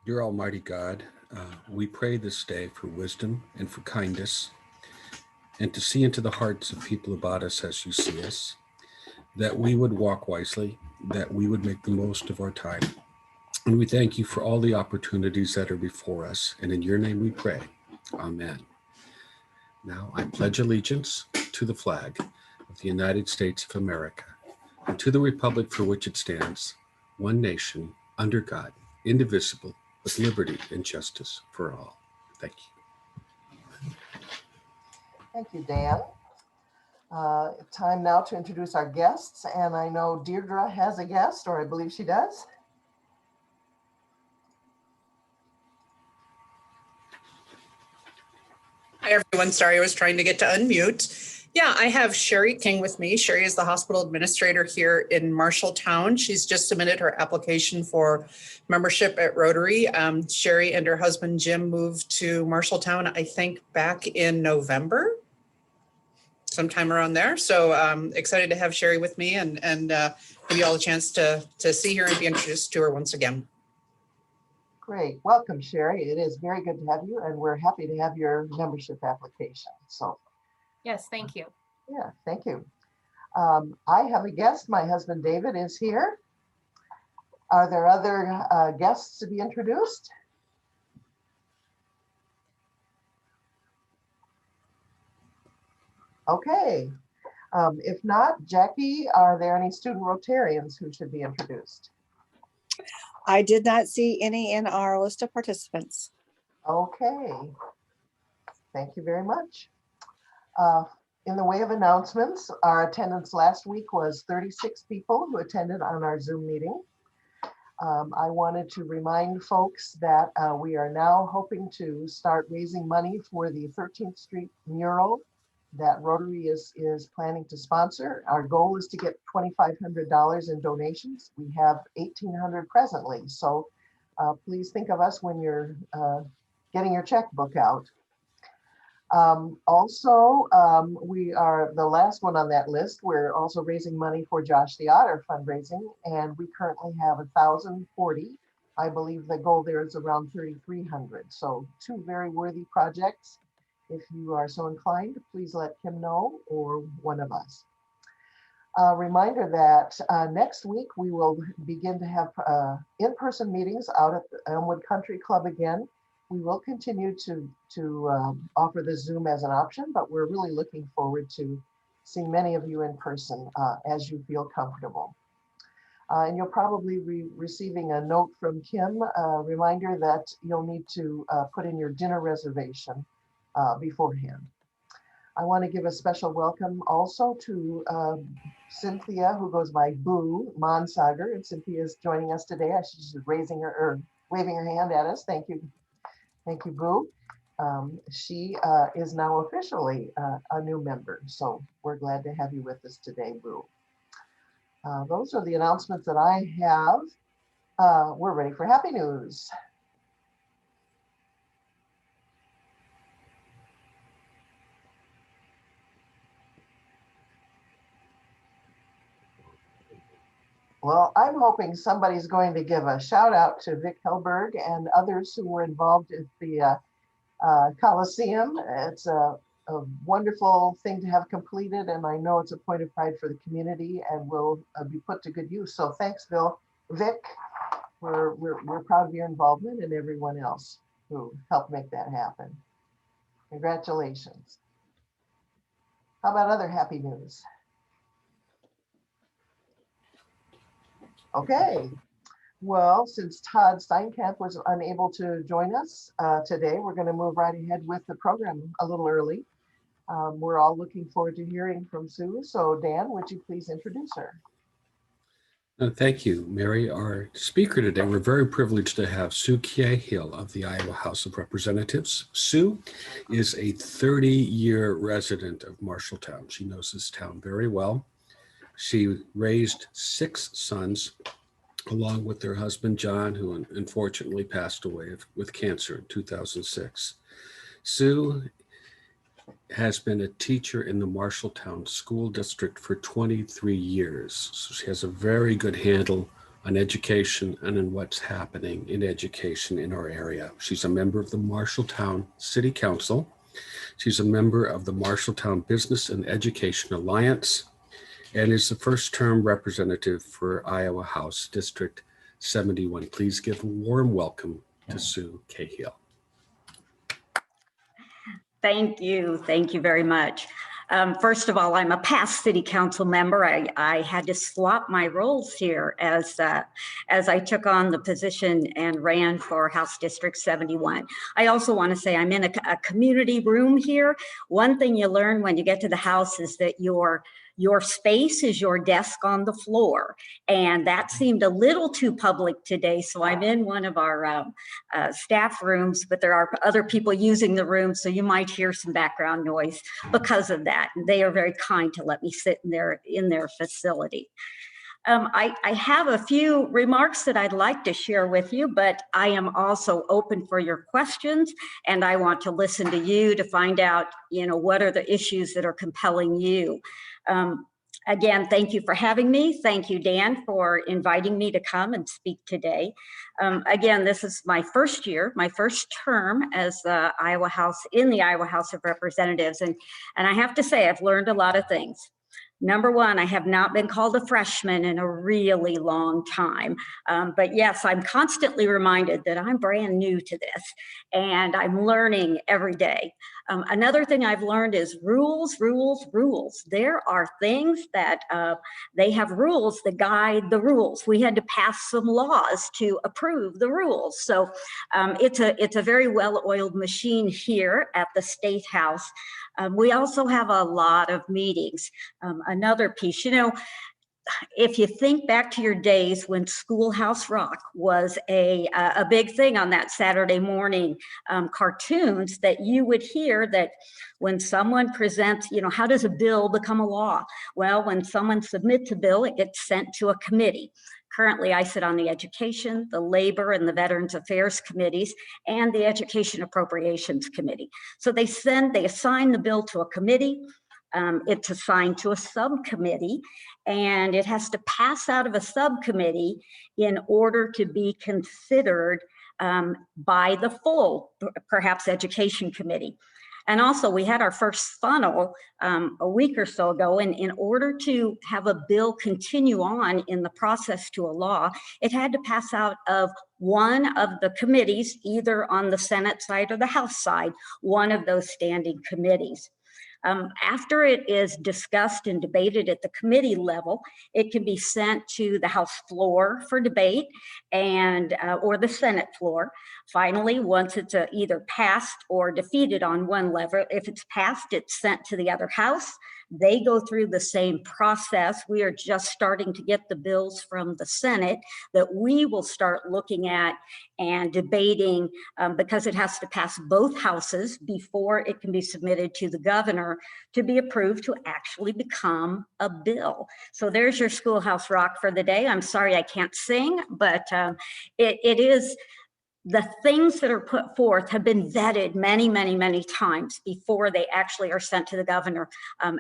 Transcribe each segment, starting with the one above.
Dear Almighty God, we pray this day for wisdom and for kindness, and to see into the hearts of people about us as you see us, that we would walk wisely, that we would make the most of our time. And we thank you for all the opportunities that are before us. And in your name we pray. Amen. Now I pledge allegiance to the flag of the United States of America and to the republic for which it stands, one nation, under God, indivisible, with liberty and justice for all. Thank you. Thank you, Dan. Time now to introduce our guests, and I know Deirdre has a guest, or I believe she does. Hi, everyone. Sorry, I was trying to get to unmute. Yeah, I have Sherry King with me. Sherry is the hospital administrator here in Marshalltown. She's just submitted her application for membership at Rotary. Sherry and her husband, Jim, moved to Marshalltown, I think, back in November, sometime around there. So excited to have Sherry with me and give you all a chance to see her and be introduced to her once again. Great. Welcome, Sherry. It is very good to have you, and we're happy to have your membership application. So, yes, thank you. Yeah, thank you. I have a guest. My husband, David, is here. Are there other guests to be introduced? Okay. If not, Jackie, are there any student Rotarians who should be introduced? I did not see any in our list of participants. Okay. Thank you very much. In the way of announcements, our attendance last week was 36 people who attended on our Zoom meeting. I wanted to remind folks that we are now hoping to start raising money for the 13th Street mural that Rotary is planning to sponsor. Our goal is to get $2,500 in donations. We have $1,800 presently. So please think of us when you're getting your checkbook out. We are the last one on that list. We're also raising money for Josh the Otter fundraising, and we currently have 1,040. I believe the goal there is around 3,300. So two very worthy projects. If you are so inclined, please let Kim know or one of us. Reminder that next week we will begin to have in-person meetings out at the Elmwood Country Club again. We will continue to offer the Zoom as an option, but we're really looking forward to seeing many of you in person as you feel comfortable. And you'll probably be receiving a note from Kim, a reminder that you'll need to put in your dinner reservation beforehand. I want to give a special welcome also to Cynthia, who goes by Boo Monsager, and Cynthia is joining us today. She's waving her hand at us. Thank you. Thank you, Boo. She is now officially a new member, so we're glad to have you with us today, Boo. Those are the announcements that I have. We're ready for happy news. Well, I'm hoping somebody's going to give a shout out to Vic Helberg and others who were involved at the Coliseum. It's a wonderful thing to have completed, and I know it's a point of pride for the community and will be put to good use. So thanks, Vic. We're proud of your involvement and everyone else who helped make that happen. Congratulations. How about other happy news? Okay, well, since Todd Steinkamp was unable to join us today, we're going to move right ahead with the program a little early. We're all looking forward to hearing from Sue. So Dan, would you please introduce her? Thank you, Mary. Our speaker today, we're very privileged to have Sue Cahill of the Iowa House of Representatives. Sue is a 30-year resident of Marshalltown. She knows this town very well. She raised 6 sons, along with her husband, John, who unfortunately passed away with cancer in 2006. Sue has been a teacher in the Marshalltown School District for 23 years. So she has a very good handle on education and on what's happening in education in our area. She's a member of the Marshalltown City Council. She's a member of the Marshalltown Business and Education Alliance and is the first term representative for Iowa House District 71. Please give a warm welcome to Sue Cahill. Thank you. Thank you very much. First of all, I'm a past city council member. I had to swap my roles here as I took on the position and ran for House District 71. I also want to say I'm in a community room here. One thing you learn when you get to the House is that your space is your desk on the floor. And that seemed a little too public today. So I'm in one of our staff rooms, but there are other people using the room. So you might hear some background noise because of that. And they are very kind to let me sit in their facility. I have a few remarks that I'd like to share with you, but I am also open for your questions, and I want to listen to you to find out, what are the issues that are compelling you. Again, thank you for having me. Thank you, Dan, for inviting me to come and speak today. Again, this is my first year, my first term as the Iowa House of Representatives, and I have to say I've learned a lot of things. Number one, I have not been called a freshman in a really long time. But yes, I'm constantly reminded that I'm brand new to this and I'm learning every day. Another thing I've learned is rules. There are things that they have rules that guide the rules. We had to pass some laws to approve the rules. So it's a very well-oiled machine here at the State House. We also have a lot of meetings. Another piece, if you think back to your days when Schoolhouse Rock was a big thing on that Saturday morning cartoons, that you would hear that when someone presents, how does a bill become a law? Well, when someone submits a bill, it gets sent to a committee. Currently, I sit on the Education, the Labor, and the Veterans Affairs Committees, and the Education Appropriations Committee. So they assign the bill to a committee. It's assigned to a subcommittee, and it has to pass out of a subcommittee in order to be considered by the full, perhaps, Education Committee. And also, we had our first funnel a week or so ago, and in order to have a bill continue on in the process to a law, it had to pass out of one of the committees, either on the Senate side or the House side, one of those standing committees. After it is discussed and debated at the committee level, it can be sent to the House floor for debate and or the Senate floor. Finally, once it's either passed or defeated on one level, if it's passed, it's sent to the other House. They go through the same process. We are just starting to get the bills from the Senate that we will start looking at and debating because it has to pass both houses before it can be submitted to the governor to be approved to actually become a bill. So there's your Schoolhouse Rock for the day. I'm sorry I can't sing, but it is, the things that are put forth have been vetted many times before they actually are sent to the governor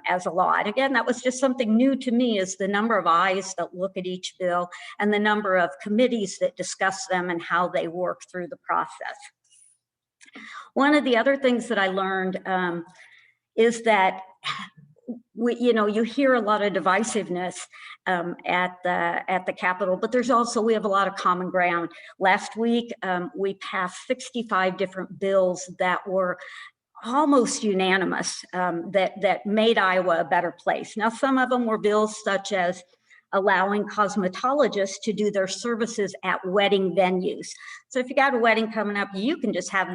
as a law. And again, that was just something new to me, is the number of eyes that look at each bill and the number of committees that discuss them and how they work through the process. One of the other things that I learned is that you hear a lot of divisiveness at the Capitol, but we have a lot of common ground. Last week, we passed 65 different bills that were almost unanimous that made Iowa a better place. Now, some of them were bills such as allowing cosmetologists to do their services at wedding venues. So if you got a wedding coming up, you can just have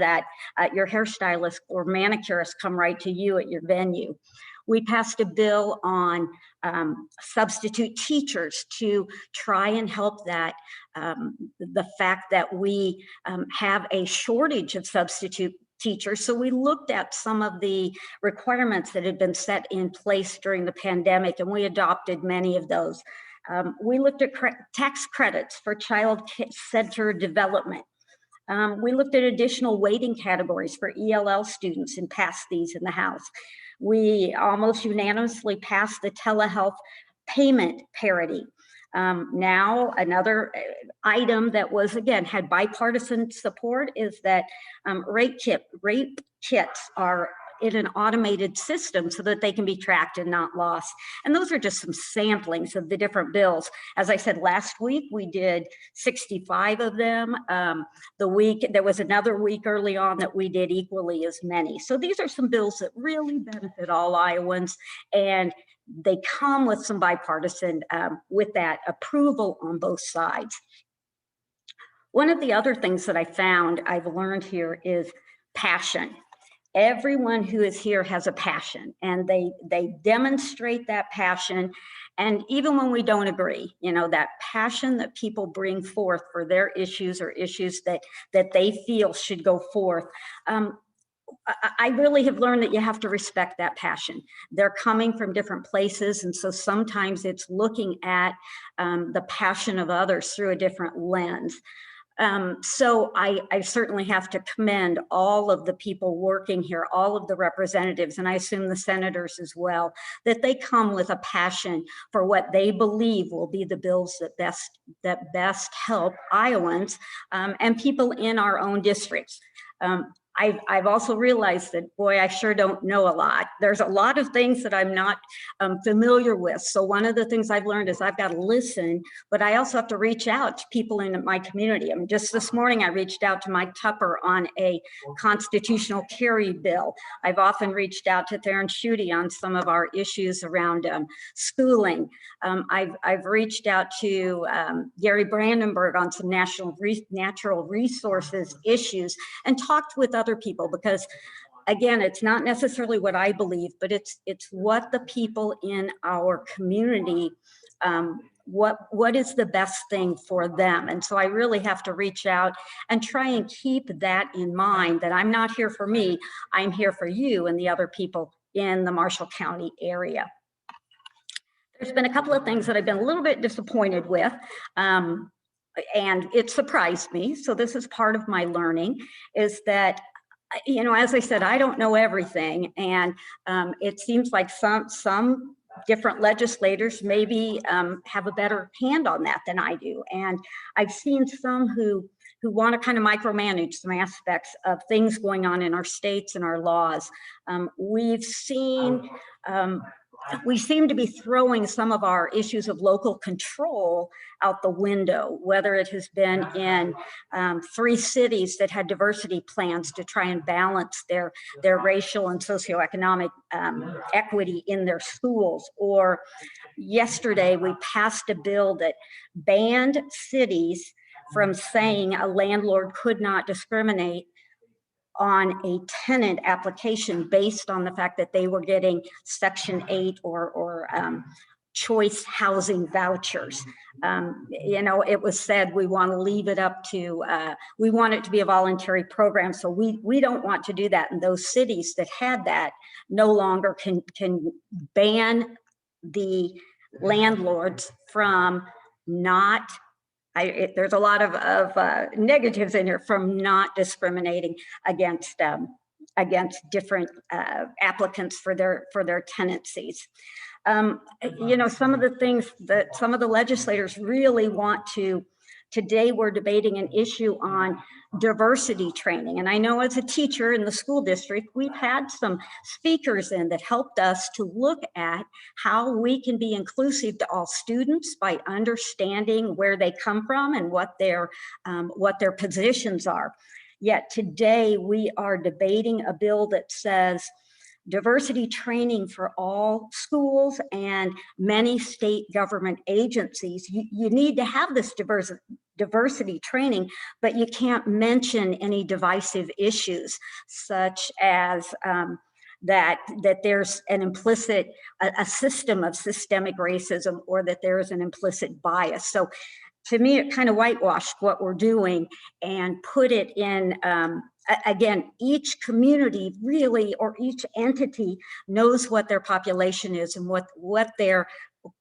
your hairstylist or manicurist come right to you at your venue. We passed a bill on substitute teachers to try and help that the fact that we have a shortage of substitute teachers. So we looked at some of the requirements that had been set in place during the pandemic, and we adopted many of those. We looked at tax credits for child-centered development. We looked at additional weighting categories for ELL students and passed these in the House. We almost unanimously passed the telehealth payment parity. Now, another item that was, again, had bipartisan support is that rape kits are in an automated system so that they can be tracked and not lost. And those are just some samplings of the different bills. As I said, last week we did 65 of them. There was another week early on that we did equally as many. So these are some bills that really benefit all Iowans, and they come with some bipartisan, with that approval on both sides. One of the other things that I've learned here is passion. Everyone who is here has a passion, and they demonstrate that passion. And even when we don't agree, that passion that people bring forth for their issues or issues that they feel should go forth. I really have learned that you have to respect that passion. They're coming from different places, and so sometimes it's looking at the passion of others through a different lens. So I certainly have to commend all of the people working here, all of the representatives, and I assume the senators as well, that they come with a passion for what they believe will be the bills that best help Iowans and people in our own districts. I've also realized that, boy, I sure don't know a lot. There's a lot of things that I'm not familiar with. So one of the things I've learned is I've got to listen, but I also have to reach out to people in my community. I mean, just this morning, I reached out to Mike Tupper on a constitutional carry bill. I've often reached out to Theron Schutte on some of our issues around schooling. I've reached out to Gary Brandenburg on some natural resources issues and talked with other people, because again, it's not necessarily what I believe, but it's what the people in our community, what is the best thing for them. And so I really have to reach out and try and keep that in mind, that I'm not here for me, I'm here for you and the other people in the Marshall County area. There's been a couple of things that I've been a little bit disappointed with, and it surprised me. So this is part of my learning, is that, as I said, I don't know everything. And it seems like some different legislators maybe have a better hand on that than I do. And I've seen some who want to kind of micromanage some aspects of things going on in our states and our laws. We seem to be throwing some of our issues of local control out the window, whether it has been in 3 cities that had diversity plans to try and balance their racial and socioeconomic equity in their schools. Or yesterday, we passed a bill that banned cities from saying a landlord could not discriminate on a tenant application based on the fact that they were getting Section 8 or choice housing vouchers. It was said we want to leave it up to, we want it to be a voluntary program, so we don't want to do that. And those cities that had that no longer can ban the landlords from not, there's a lot of negatives in here, from not discriminating against different applicants for their tenancies. Some of the things that some of the legislators really want to. Today, we're debating an issue on diversity training. And I know as a teacher in the school district, we've had some speakers in that helped us to look at how we can be inclusive to all students by understanding where they come from and what their positions are. Yet today, we are debating a bill that says diversity training for all schools and many state government agencies. You need to have this diversity training, but you can't mention any divisive issues, such as that there's an implicit, a system of systemic racism, or that there is an implicit bias. So to me, it kind of whitewashed what we're doing and put it in, again, each community really, or each entity knows what their population is and what their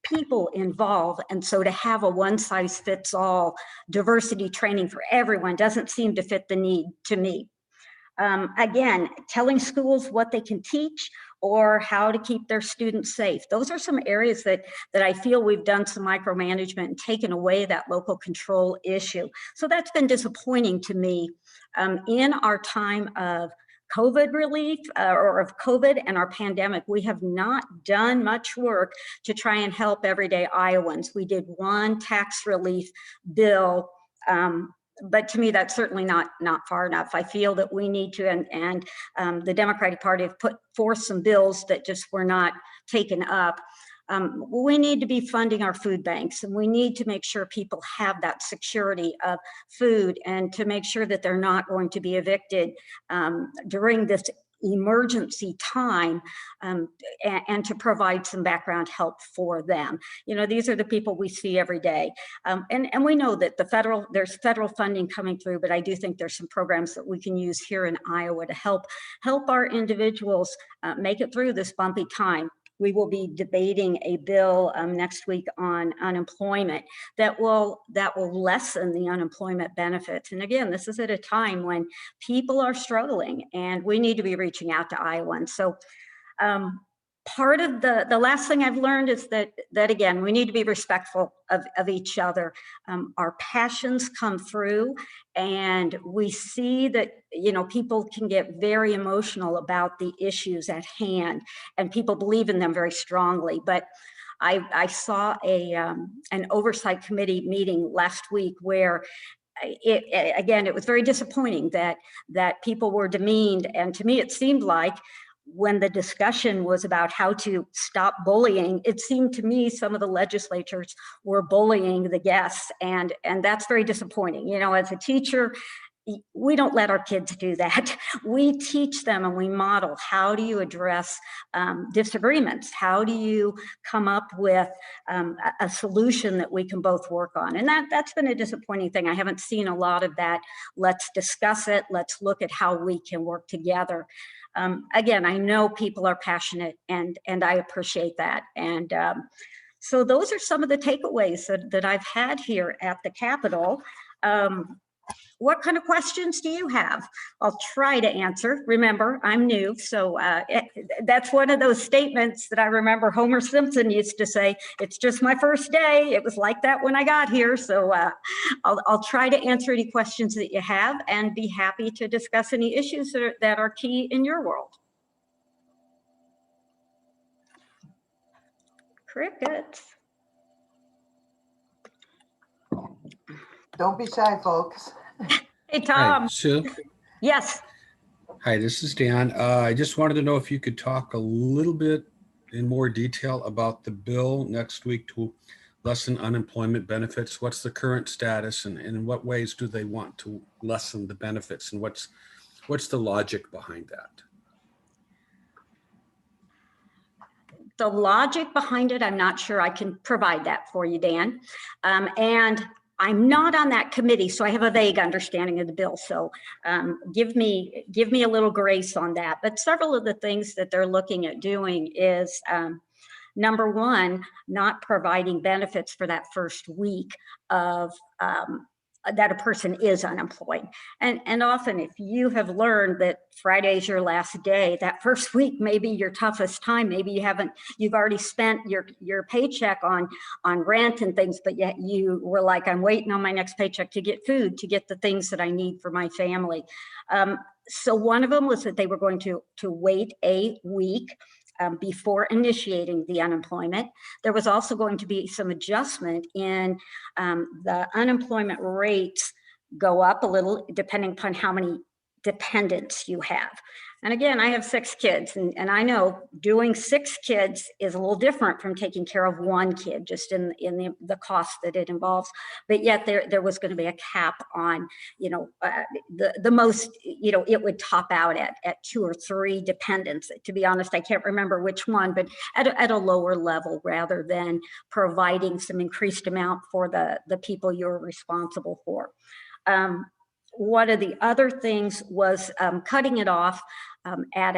people involve. And so to have a one-size-fits-all diversity training for everyone doesn't seem to fit the need to me. Again, telling schools what they can teach, or how to keep their students safe. Those are some areas that I feel we've done some micromanagement and taken away that local control issue. So that's been disappointing to me in our time of COVID relief or of COVID and our pandemic. We have not done much work to try and help everyday Iowans. We did one tax relief bill, but to me, that's certainly not far enough. I feel that we need to, and the Democratic Party have put forth some bills that just were not taken up. We need to be funding our food banks, and we need to make sure people have that security of food, and to make sure that they're not going to be evicted during this emergency time, and to provide some background help for them. You know, these are the people we see every day. And we know that there's federal funding coming through, but I do think there's some programs that we can use here in Iowa to help our individuals make it through this bumpy time. We will be debating a bill next week on unemployment that will lessen the unemployment benefits. And again, this is at a time when people are struggling, and we need to be reaching out to Iowans. So part of the last thing I've learned is that again, we need to be respectful of each other. Our passions come through, and we see that, you know, people can get very emotional about the issues at hand, and people believe in them very strongly. But I saw an oversight committee meeting last week where it was very disappointing that people were demeaned. And to me, it seemed like when the discussion was about how to stop bullying, it seemed to me some of the legislators were bullying the guests, and that's very disappointing. You know, as a teacher, we don't let our kids do that. We teach them and we model, how do you address disagreements? How do you come up with a solution that we can both work on? And that's been a disappointing thing. I haven't seen a lot of that. Let's discuss it. Let's look at how we can work together. Again, I know people are passionate, and I appreciate that. And so those are some of the takeaways that I've had here at the Capitol. What kind of questions do you have? I'll try to answer. Remember, I'm new, so that's one of those statements that I remember Homer Simpson used to say, "It's just my first day." It was like that when I got here, so I'll try to answer any questions that you have, and be happy to discuss any issues that are key in your world. Crickets. Don't be shy, folks. Hey, Tom. Hi, Sue. Yes. Hi, this is Dan. I just wanted to know if you could talk a little bit in more detail about the bill next week to lessen unemployment benefits. What's the current status, and in what ways do they want to lessen the benefits, and what's the logic behind that? The logic behind it, I'm not sure I can provide that for you, Dan. And I'm not on that committee, so I have a vague understanding of the bill. So give me a little grace on that. But several of the things that they're looking at doing is, number one, not providing benefits for that first week of that a person is unemployed. And often, if you have learned that Friday's your last day, that first week may be your toughest time. Maybe you've already spent your paycheck on rent and things, but yet you were like, I'm waiting on my next paycheck to get food, to get the things that I need for my family. So one of them was that they were going to wait a week before initiating the unemployment. There was also going to be some adjustment in the unemployment rates go up a little depending upon how many dependents you have. And again, I have 6 kids, and I know doing 6 kids is a little different from taking care of 1 kid, just in the cost that it involves. But yet there was going to be a cap on, the most, it would top out at 2 or 3 dependents. To be honest, I can't remember which one, but at a lower level, rather than providing some increased amount for the people you're responsible for. One of the other things was cutting it off at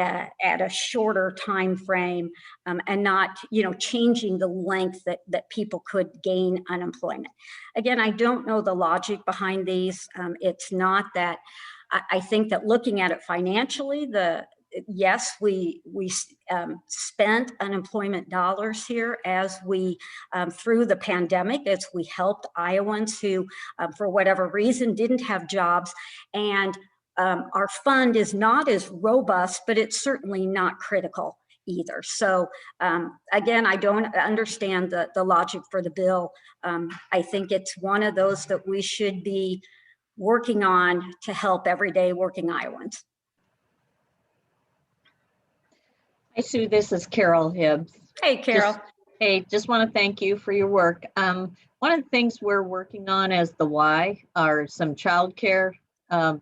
a shorter time frame, and not changing the length that people could gain unemployment. Again, I don't know the logic behind these. It's not that I think that looking at it financially, yes, we spent unemployment dollars here as we, through the pandemic, as we helped Iowans who, for whatever reason, didn't have jobs. And our fund is not as robust, but it's certainly not critical either. So again, I don't understand the logic for the bill. I think it's one of those that we should be working on to help everyday working Iowans. Hi, Sue. This is Carol Hibbs. Hey, Carol. Just want to thank you for your work. One of the things we're working on as the Y are some childcare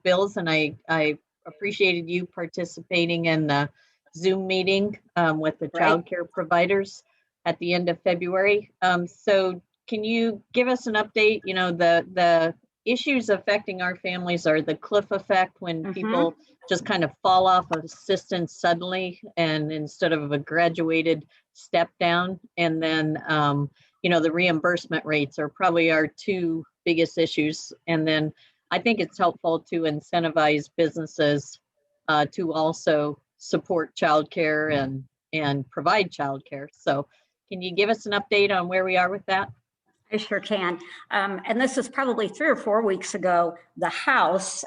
bills, and I appreciated you participating in the Zoom meeting with the childcare providers at the end of February. So can you give us an update? You know, the issues affecting our families are the cliff effect, when people just kind of fall off of assistance suddenly, and instead of a graduated step down. And then, you know, the reimbursement rates are probably our two biggest issues. And then I think it's helpful to incentivize businesses to also support childcare and provide childcare. So can you give us an update on where we are with that? I sure can. And this is probably 3 or 4 weeks ago, the House,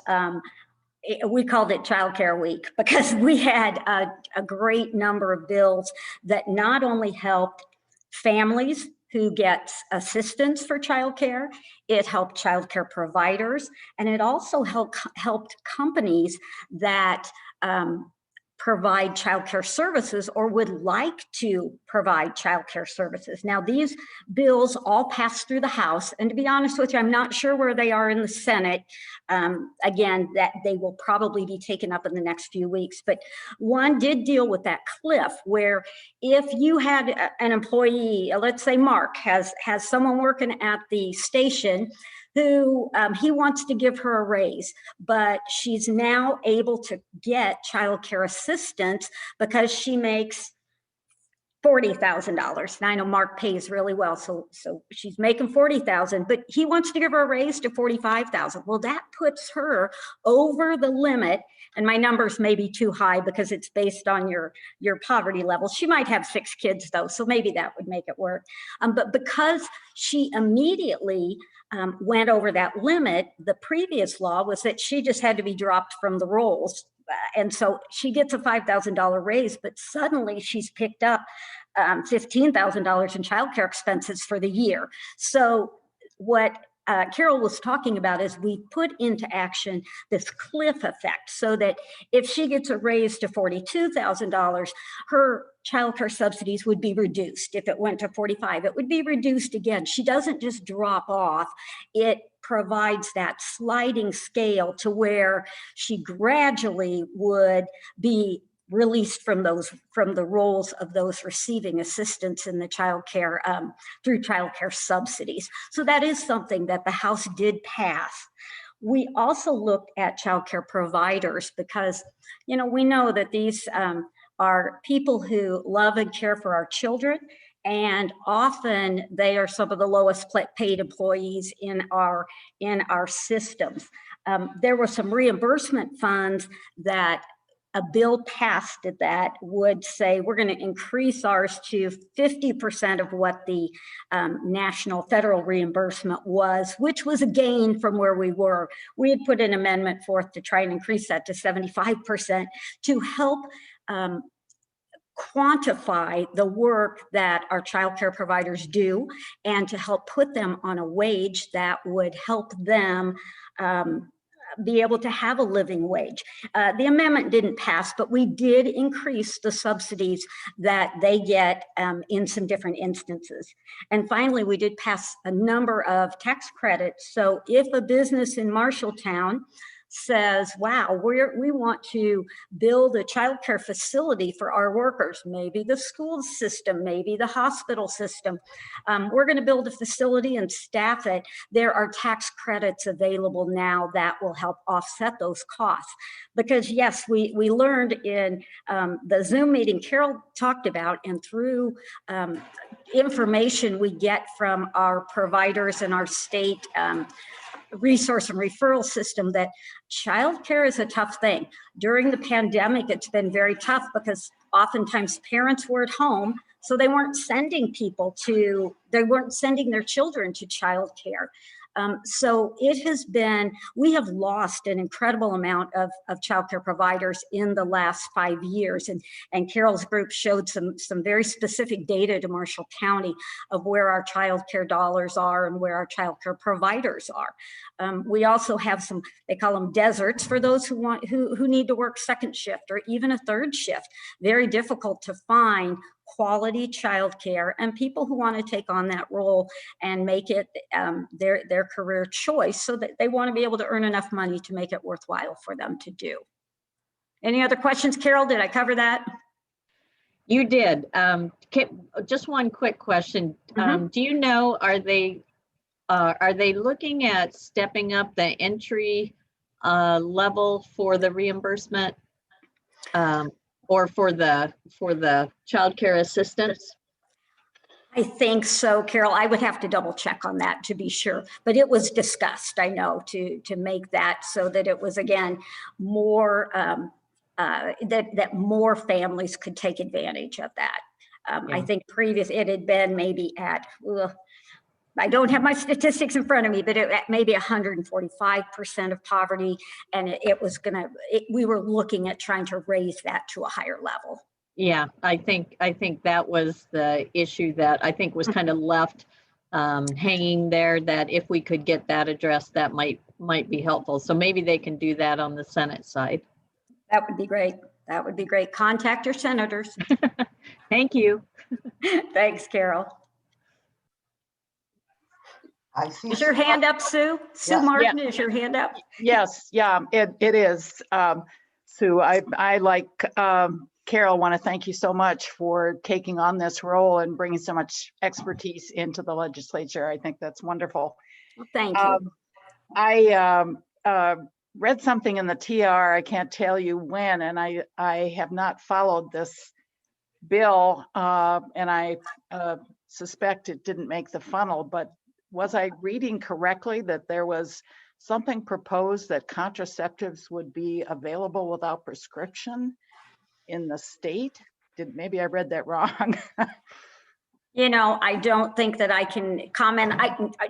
we called it Childcare Week because we had a great number of bills that not only helped families who get assistance for childcare, it helped childcare providers, and it also helped companies that provide childcare services or would like to provide childcare services. Now, these bills all passed through the House, and to be honest with you, I'm not sure where they are in the Senate. Again, that they will probably be taken up in the next few weeks, but one did deal with that cliff where if you had an employee, let's say Mark has someone working at the station who he wants to give her a raise, but she's now able to get childcare assistance because she makes $40,000. Now I know Mark pays really well, so she's making $40,000, but he wants to give her a raise to $45,000. Well, that puts her over the limit, and my numbers may be too high because it's based on your poverty level. She might have 6 kids though, so maybe that would make it work. But because she immediately went over that limit, the previous law was that she just had to be dropped from the rolls. And so she gets a $5,000 raise, but suddenly she's picked up $15,000 in childcare expenses for the year. So what Carol was talking about is we put into action this cliff effect so that if she gets a raise to $42,000, her childcare subsidies would be reduced. If it went to $45,000, it would be reduced again. She doesn't just drop off. It provides that sliding scale to where she gradually would be released from the roles of those receiving assistance in the childcare through childcare subsidies. So that is something that the House did pass. We also looked at childcare providers because, you know, we know that these are people who love and care for our children, and often they are some of the lowest paid employees in our systems. There were some reimbursement funds that a bill passed that would say we're going to increase ours to 50% of what the national federal reimbursement was, which was a gain from where we were. We had put an amendment forth to try and increase that to 75% to help quantify the work that our childcare providers do and to help put them on a wage that would help them be able to have a living wage. The amendment didn't pass, but we did increase the subsidies that they get in some different instances. And finally, we did pass a number of tax credits. So if a business in Marshalltown says, wow, we want to build a childcare facility for our workers, maybe the school system, maybe the hospital system. We're going to build a facility and staff it. There are tax credits available now that will help offset those costs. Because yes, we learned in the Zoom meeting Carol talked about, and through information we get from our providers and our state resource and referral system that childcare is a tough thing. During the pandemic, it's been very tough because oftentimes parents were at home, so they weren't sending their children to childcare. So it has been, we have lost an incredible amount of childcare providers in the last 5 years. And Carol's group showed some very specific data to Marshall County of where our childcare dollars are and where our childcare providers are. We also have some, they call them deserts for those who need to work second shift or even a third shift. Very difficult to find quality childcare and people who want to take on that role and make it their career choice, so that they want to be able to earn enough money to make it worthwhile for them to do. Any other questions, Carol? Did I cover that? You did. Just one quick question. Do you know, are they looking at stepping up the entry level for the reimbursement? Or for the childcare assistance? I think so, Carol. I would have to double check on that to be sure, but it was discussed, I know, to make that so that it was, again, more that more families could take advantage of that. I think previous it had been maybe at, I don't have my statistics in front of me, but it maybe 145% of poverty, and we were looking at trying to raise that to a higher level. Yeah, I think that was the issue that I think was kind of left hanging there, that if we could get that addressed, that might be helpful. So maybe they can do that on the Senate side. That would be great. That would be great. Contact your senators. Thank you. Thanks, Carol. I see. Is your hand up, Sue? Sue Yes. Martin, is your hand up? Yes, yeah, it is. Sue, I like Carol, want to thank you so much for taking on this role and bringing so much expertise into the legislature. I think that's wonderful. Well, thank you. I read something in the TR, I can't tell you when, and I have not followed this bill, and I suspect it didn't make the funnel, but was I reading correctly that there was something proposed that contraceptives would be available without prescription in the state? Maybe I read that wrong. You know, I don't think that I can comment.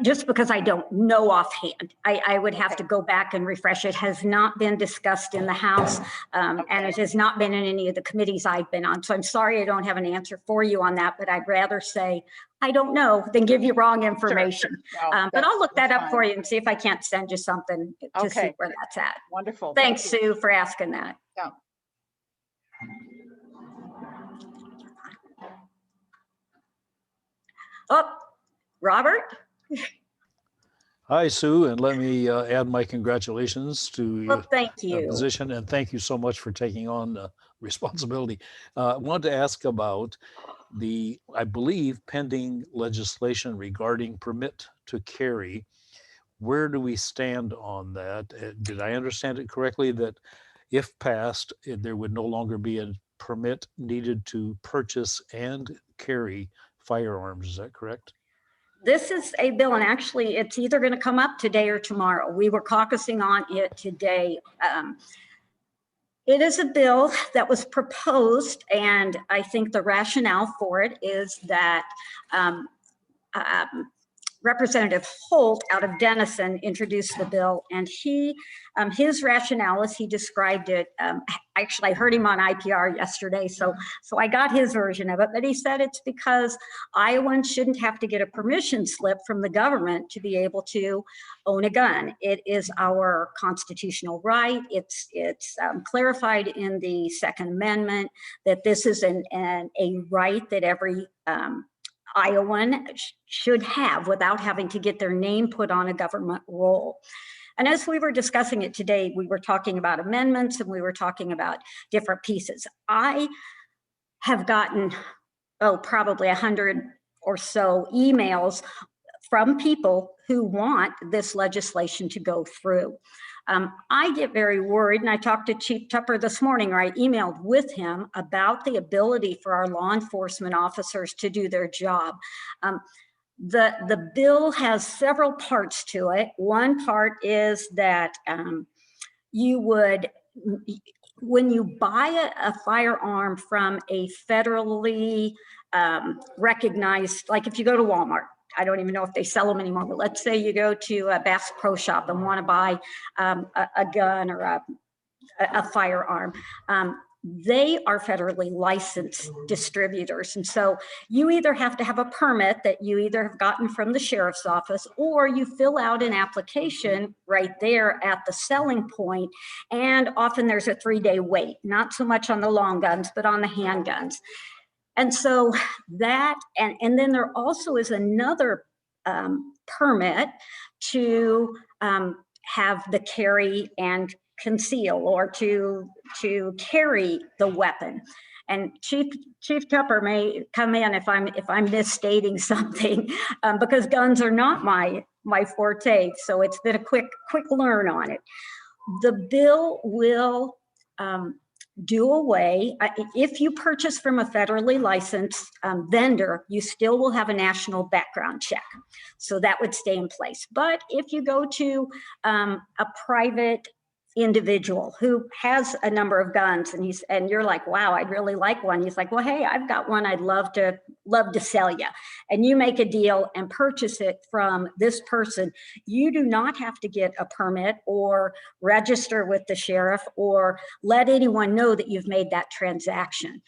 Just because I don't know offhand. I would have to go back and refresh. It has not been discussed in the House, and it has not been in any of the committees I've been on. So I'm sorry I don't have an answer for you on that, but I'd rather say I don't know than give you wrong information. Sure. No, but I'll look that up fine. for you and see if I can't send you something to see Okay. where that's at. Wonderful. Thanks, Thank you. Sue, for asking that. Yeah. Oh, Robert? Hi, Sue, and let me add my congratulations to Well, your thank you. position, and thank you so much for taking on the responsibility. I wanted to ask about the, I believe, pending legislation regarding permit to carry. Where do we stand on that? Did I understand it correctly that if passed, there would no longer be a permit needed to purchase and carry firearms? Is that correct? This is a bill, and actually it's either going to come up today or tomorrow. We were caucusing on it today. It is a bill that was proposed, and I think the rationale for it is that Representative Holt out of Denison introduced the bill, and his rationale, as he described it, actually I heard him on IPR yesterday, so I got his version of it, but he said it's because Iowans shouldn't have to get a permission slip from the government to be able to own a gun. It is our constitutional right. It's clarified in the Second Amendment that this is a right that every Iowan should have without having to get their name put on a government roll. And as we were discussing it today, we were talking about amendments and we were talking about different pieces. I have gotten, probably 100 or so emails from people who want this legislation to go through. I get very worried, and I talked to Chief Tupper this morning, or I emailed with him about the ability for our law enforcement officers to do their job. The bill has several parts to it. One part is that you would, when you buy a firearm from a federally recognized, like if you go to Walmart, I don't even know if they sell them anymore, but let's say you go to a Bass Pro Shop and want to buy a gun or a firearm. They are federally licensed distributors. And so you either have to have a permit that you either have gotten from the sheriff's office, or you fill out an application right there at the selling point. And often there's a 3-day wait, not so much on the long guns, but on the handguns. And so that, and then there also is another permit to have the carry and conceal, or to carry the weapon. And Chief Tupper may come in if I'm misstating something, because guns are not my forte. So it's been a quick learn on it. The bill will do away, if you purchase from a federally licensed vendor, you still will have a national background check. So that would stay in place. But if you go to a private individual who has a number of guns, and you're like, wow, I'd really like one. He's like, well, hey, I've got one I'd love to sell you. And you make a deal and purchase it from this person. You do not have to get a permit or register with the sheriff or let anyone know that you've made that transaction.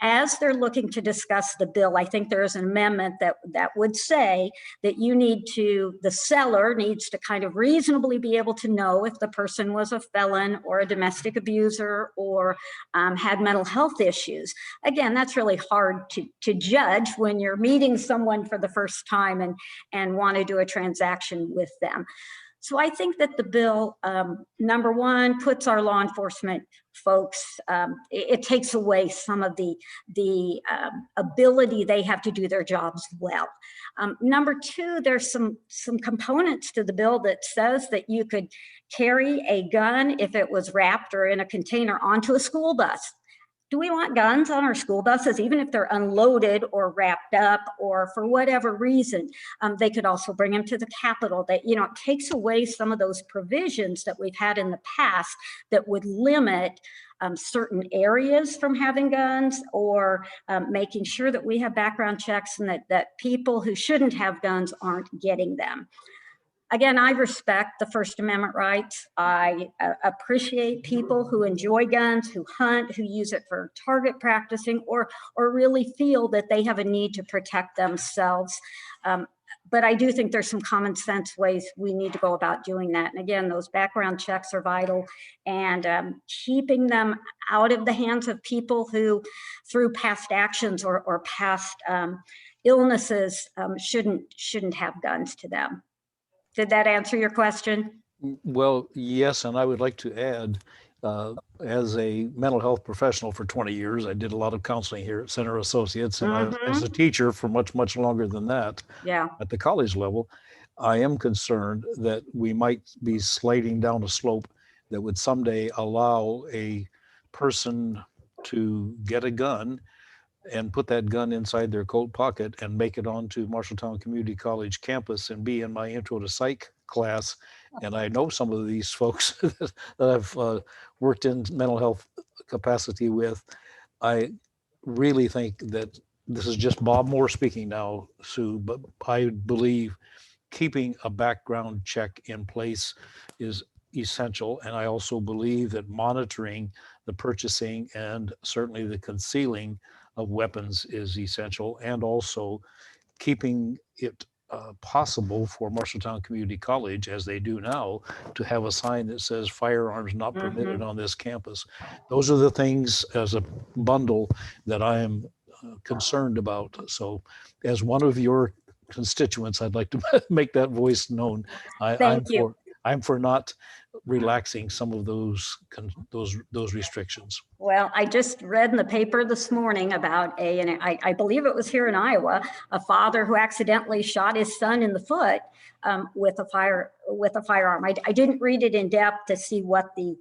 As they're looking to discuss the bill, I think there is an amendment that would say that the seller needs to kind of reasonably be able to know if the person was a felon or a domestic abuser or had mental health issues. Again, that's really hard to judge when you're meeting someone for the first time and want to do a transaction with them. So I think that the bill, number one, puts our law enforcement folks, it takes away some of the ability they have to do their jobs well. Number two, there's some components to the bill that says that you could carry a gun if it was wrapped or in a container onto a school bus. Do we want guns on our school buses, even if they're unloaded or wrapped up or for whatever reason? They could also bring them to the Capitol. That, it takes away some of those provisions that we've had in the past that would limit certain areas from having guns, or making sure that we have background checks and that people who shouldn't have guns aren't getting them. Again, I respect the First Amendment rights. I appreciate people who enjoy guns, who hunt, who use it for target practicing, or really feel that they have a need to protect themselves. But I do think there's some common sense ways we need to go about doing that. And again, those background checks are vital, and keeping them out of the hands of people who, through past actions or past illnesses, shouldn't have guns to them. Did that answer your question? Well, yes, and I would like to add, as a mental health professional for 20 years, I did a lot of counseling here at Center Associates, and I was as a teacher for much, much longer than that. Yeah. At the college level. I am concerned that we might be sliding down a slope that would someday allow a person to get a gun and put that gun inside their coat pocket and make it onto Marshalltown Community College campus and be in my intro to psych class. And I know some of these folks that I've worked in mental health capacity with. I really think that this is just Bob Moore speaking now, Sue, but I believe keeping a background check in place is essential. And I also believe that monitoring the purchasing and certainly the concealing of weapons is essential, and also keeping it possible for Marshalltown Community College, as they do now, to have a sign that says firearms not permitted on this campus. Those are the things as a bundle that I am concerned about. So as one of your constituents, I'd like to make that voice known. Thank you. I'm for not relaxing some of those restrictions. Well, I just read in the paper this morning about and I believe it was here in Iowa, a father who accidentally shot his son in the foot with a firearm. I didn't read it in depth to see what the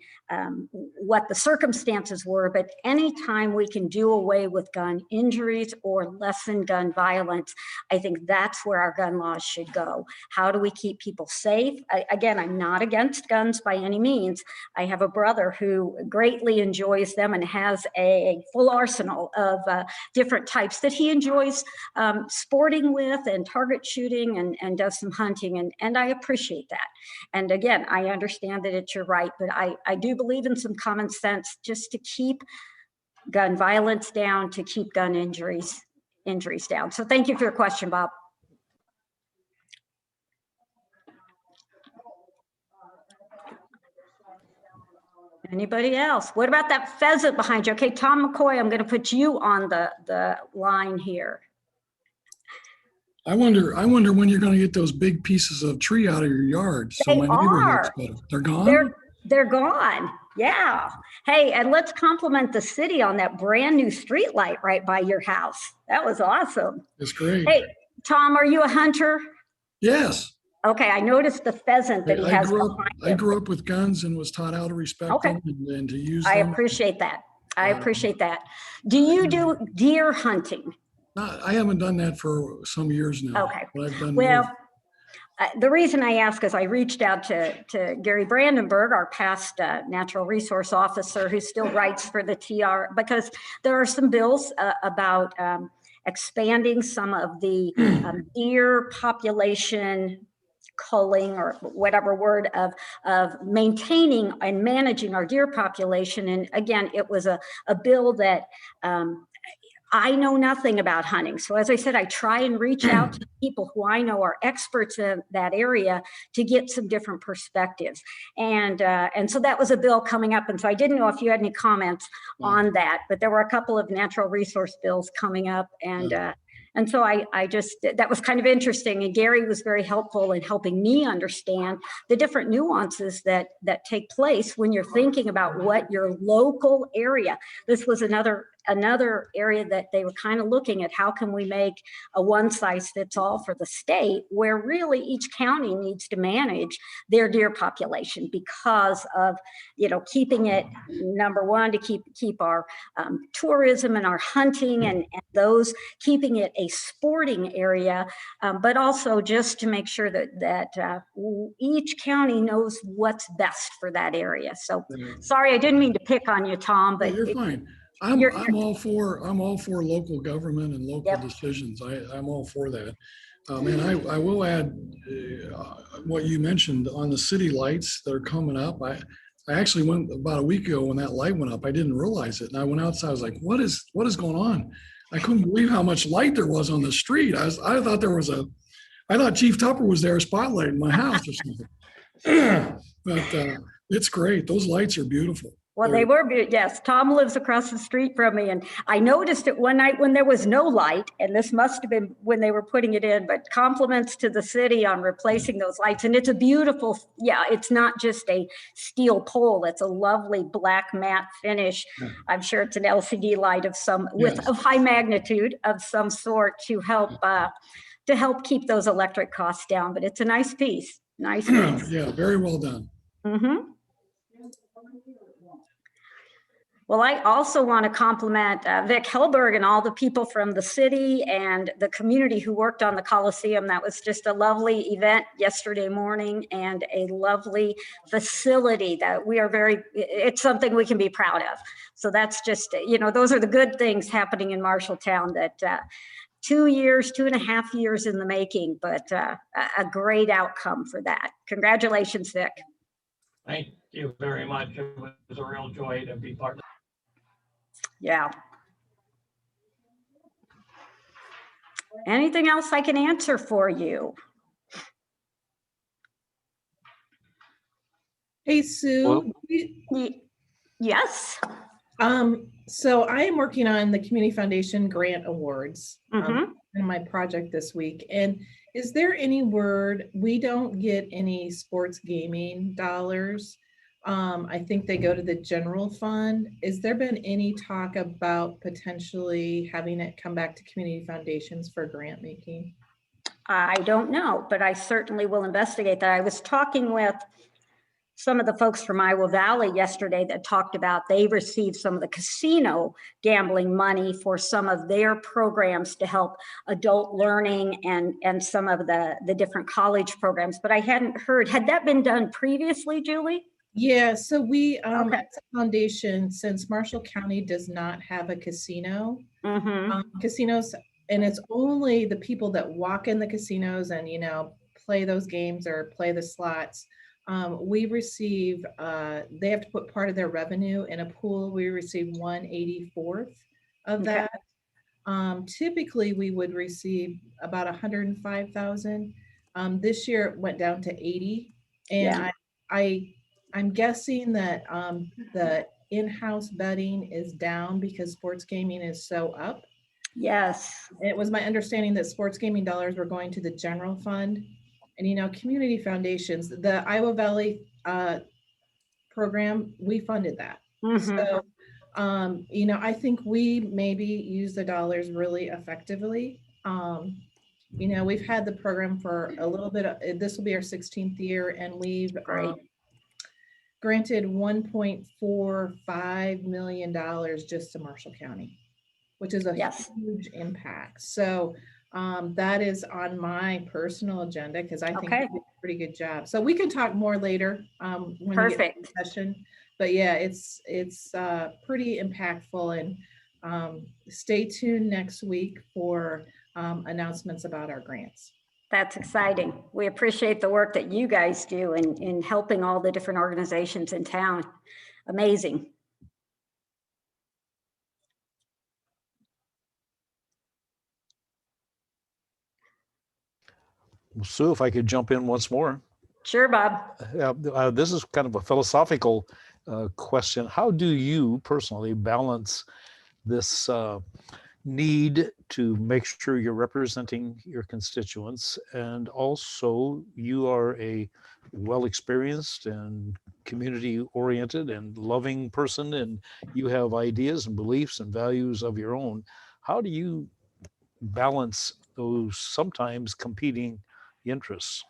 circumstances were, but anytime we can do away with gun injuries or lessen gun violence, I think that's where our gun laws should go. How do we keep people safe? Again, I'm not against guns by any means. I have a brother who greatly enjoys them and has a full arsenal of different types that he enjoys sporting with and target shooting and does some hunting. And I appreciate that. And again, I understand that it's your right, but I do believe in some common sense just to keep gun violence down, to keep gun injuries down. So thank you for your question, Bob. Anybody else? What about that pheasant behind you? Okay, Tom McCoy, I'm going to put you on the line here. I wonder when you're going to get those big pieces of tree out of your yard. So They my neighbor are. looks better. They're gone? They're gone. Yeah. Hey, and let's compliment the city on that brand new street light right by your house. That was awesome. It's great. Hey, Tom, are you a hunter? Yes. Okay, I noticed the pheasant that he has behind I him. grew up with guns and was taught how to respect them and to use them. I appreciate that. I appreciate that. Do you do deer hunting? I haven't done that for some years now. Okay. But I've done Well, more. the reason I ask is I reached out to Gary Brandenburg, our past natural resource officer who still writes for the TR, because there are some bills about expanding some of the deer population culling or whatever word of maintaining and managing our deer population. And again, it was a bill that I know nothing about hunting. So as I said, I try and reach out to people who I know are experts in that area to get some different perspectives. And so that was a bill coming up. And so I didn't know if you had any comments on that, but there were a couple of natural resource bills coming up. And so I just, that was kind of interesting. And Gary was very helpful in helping me understand the different nuances that take place when you're thinking about what your local area. This was another area that they were kind of looking at. How can we make a one size fits all for the state, where really each county needs to manage their deer population because of, keeping it, number one, to keep our tourism and our hunting and those, keeping it a sporting area, but also just to make sure that each county knows what's best for that area. So sorry, I didn't mean to pick on you, Tom, but you're fine. I'm all for local government and local decisions. I'm all for that. And I will add what you mentioned on the city lights that are coming up. I actually went about a week ago when that light went up. I didn't realize it, and I went outside. I was like, "What is going on?" I couldn't believe how much light there was on the street. I thought Chief Tupper was there spotlighting my house or something. But it's great. Those lights are beautiful. Well, they were, yes. Tom lives across the street from me, and I noticed it one night when there was no light, and this must have been when they were putting it in, but compliments to the city on replacing those lights. And it's a beautiful, it's not just a steel pole, it's a lovely black matte finish. I'm sure it's an LCD light of high magnitude of some sort to help keep those electric costs down, but it's a nice piece. Yeah, very well done. Mm-hmm. Well, I also want to compliment Vic Helberg and all the people from the city and the community who worked on the Coliseum. That was just a lovely event yesterday morning and a lovely facility that it's something we can be proud of. So that's just, those are the good things happening in Marshalltown that 2.5 years in the making, but a great outcome for that. Congratulations, Vic. Thank you very much. It was a real joy to be part of. Yeah. Anything else I can answer for you? Hey, Sue. Yes. So I am working on the Community Foundation Grant Awards in my project this week. And is there any word, we don't get any sports gaming dollars, I think they go to the general fund. Is there been any talk about potentially having it come back to community foundations for grant making? I don't know, but I certainly will investigate that. I was talking with some of the folks from Iowa Valley yesterday that talked about they received some of the casino gambling money for some of their programs to help adult learning and some of the different college programs, but I hadn't heard, had that been done previously, Julie? Yeah, so we, Okay. as a foundation, since Marshall County does not have a casino, casinos, and it's only the people that walk in the casinos and, you know, play those games or play the slots. We receive, they have to put part of their revenue in a pool. We receive 1/84th of Okay. that. Typically, we would receive about 105,000. This year it went down to 80, and Yeah. I'm guessing that the in-house betting is down because sports gaming is so up. Yes. It was my understanding that sports gaming dollars were going to the general fund. And, you know, community foundations, the Iowa Valley program, we funded that. So, you know, I think we maybe use the dollars really effectively. You know, we've had the program for a little bit, this will be our 16th year, and we've granted $1.45 million just to Marshall County, which is a huge impact. So that is on my personal agenda because I think we did a pretty good job. So we can talk more later when we get to the session. But yeah, it's pretty impactful, and stay tuned next week for announcements about our grants. That's exciting. We appreciate the work that you guys do in helping all the different organizations in town. Amazing. Sue, if I could jump in once more. Sure, Bob. This is kind of a philosophical question. How do you personally balance this need to make sure you're representing your constituents, and also you are a well-experienced and community-oriented and loving person, and you have ideas and beliefs and values of your own? How do you balance those sometimes competing interests?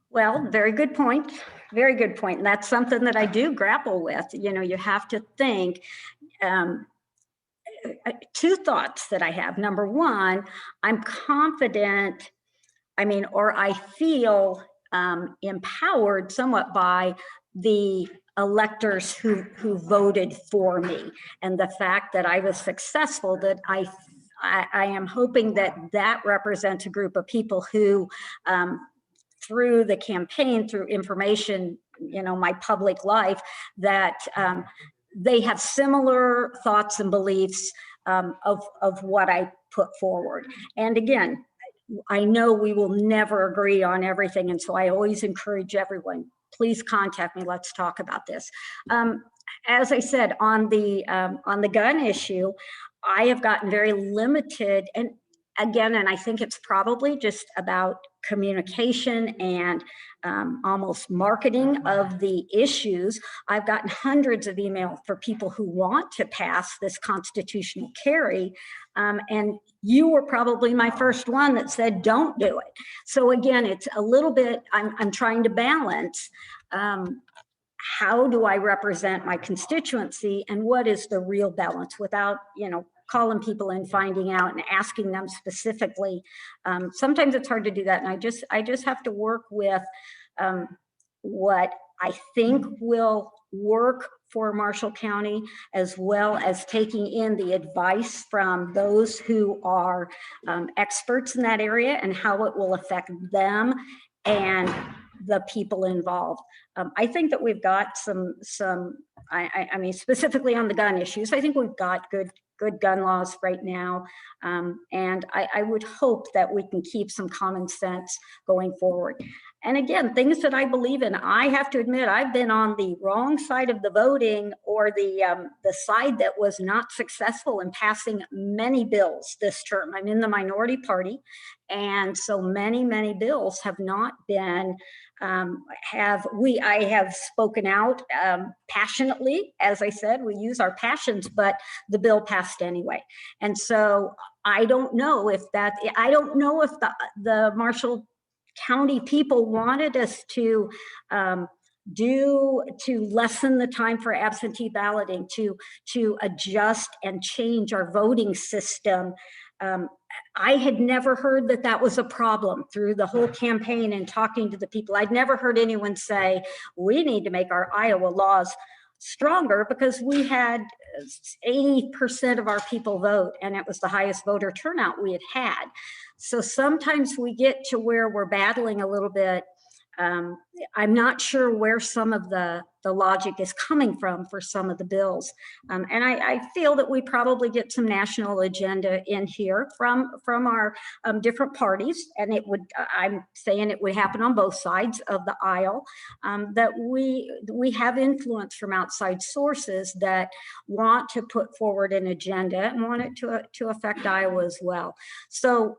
Well, very good point. Very good point. And that's something that I do grapple with. You know, you have to think, two thoughts that I have. Number one, I'm confident, or I feel empowered somewhat by the electors who voted for me, and the fact that I was successful, that I am hoping that represents a group of people who, through the campaign, through information, you know, my public life, that they have similar thoughts and beliefs of what I put forward. And again, I know we will never agree on everything, and so I always encourage everyone, please contact me, let's talk about this. As I said, on the gun issue, I have gotten very limited, and again, and I think it's probably just about communication and almost marketing of the issues. I've gotten hundreds of emails for people who want to pass this constitutional carry, and you were probably my first one that said don't do it. So again, it's a little bit, I'm trying to balance how do I represent my constituency and what is the real balance without, you know, calling people and finding out and asking them specifically. Sometimes it's hard to do that. And I just have to work with what I think will work for Marshall County, as well as taking in the advice from those who are experts in that area and how it will affect them and the people involved. I think that we've got I mean, specifically on the gun issues, I think we've got good gun laws right now. And I would hope that we can keep some common sense going forward. And again, things that I believe in, I have to admit, I've been on the wrong side of the voting, or the side that was not successful in passing many bills this term. I'm in the minority party. And so many bills have not been I have spoken out passionately. As I said, we use our passions, but the bill passed anyway. And so I don't know if the Marshall County people wanted us to lessen the time for absentee balloting, to adjust and change our voting system. I had never heard that was a problem through the whole campaign and talking to the people. I'd never heard anyone say, we need to make our Iowa laws stronger, because we had 80% of our people vote, and it was the highest voter turnout we had. So sometimes we get to where we're battling a little bit. I'm not sure where some of the logic is coming from for some of the bills. And I feel that we probably get some national agenda in here from our different parties. And I'm saying it would happen on both sides of the aisle, that we have influence from outside sources that want to put forward an agenda and want it to affect Iowa as well. So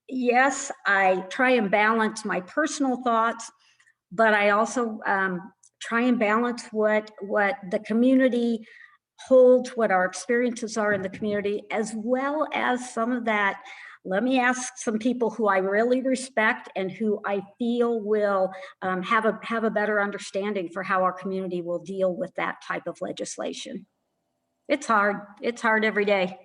yes, I try and balance my personal thoughts, but I also try and balance what the community holds, what our experiences are in the community, as well as some of that. Let me ask some people who I really respect and who I feel will have a better understanding for how our community will deal with that type of legislation. It's hard. It's hard every day.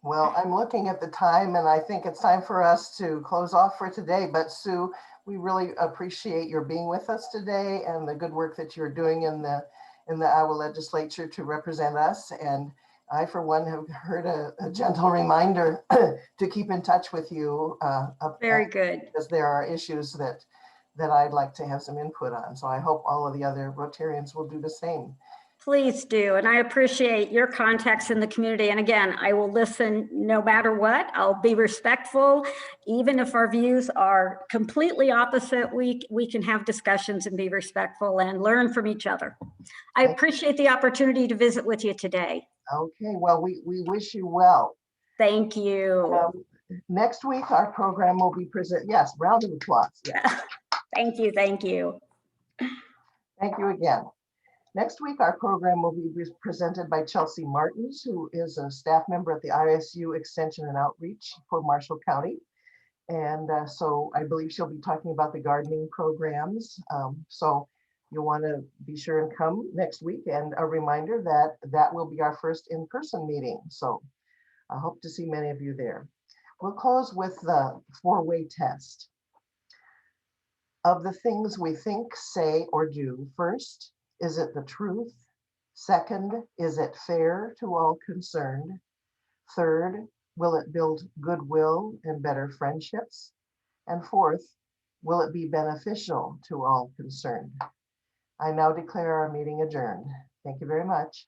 Well, I'm looking at the time, and I think it's time for us to close off for today. But Sue, we really appreciate your being with us today and the good work that you're doing in the Iowa legislature to represent us. And I, for one, have heard a gentle reminder to keep in touch with you. Very good. Because there are issues that I'd like to have some input on. So I hope all of the other Rotarians will do the same. Please do. And I appreciate your contacts in the community. And again, I will listen no matter what. I'll be respectful. Even if our views are completely opposite, we can have discussions and be respectful and learn from each other. I appreciate the opportunity to visit with you today. Okay, well, we wish you well. Thank you. Next week, our program will be presented. Yes, round of applause. Yes. Thank you. Thank you. Thank you again. Next week, our program will be presented by Chelsea Martins, who is a staff member at the ISU Extension and Outreach for Marshall County. And so I believe she'll be talking about the gardening programs. So you'll want to be sure and come next week. And a reminder that will be our first in-person meeting. So I hope to see many of you there. We'll close with the four-way test. Of the things we think, say, or do, first, is it the truth? Second, is it fair to all concerned? Third, will it build goodwill and better friendships? And fourth, will it be beneficial to all concerned? I now declare our meeting adjourned. Thank you very much.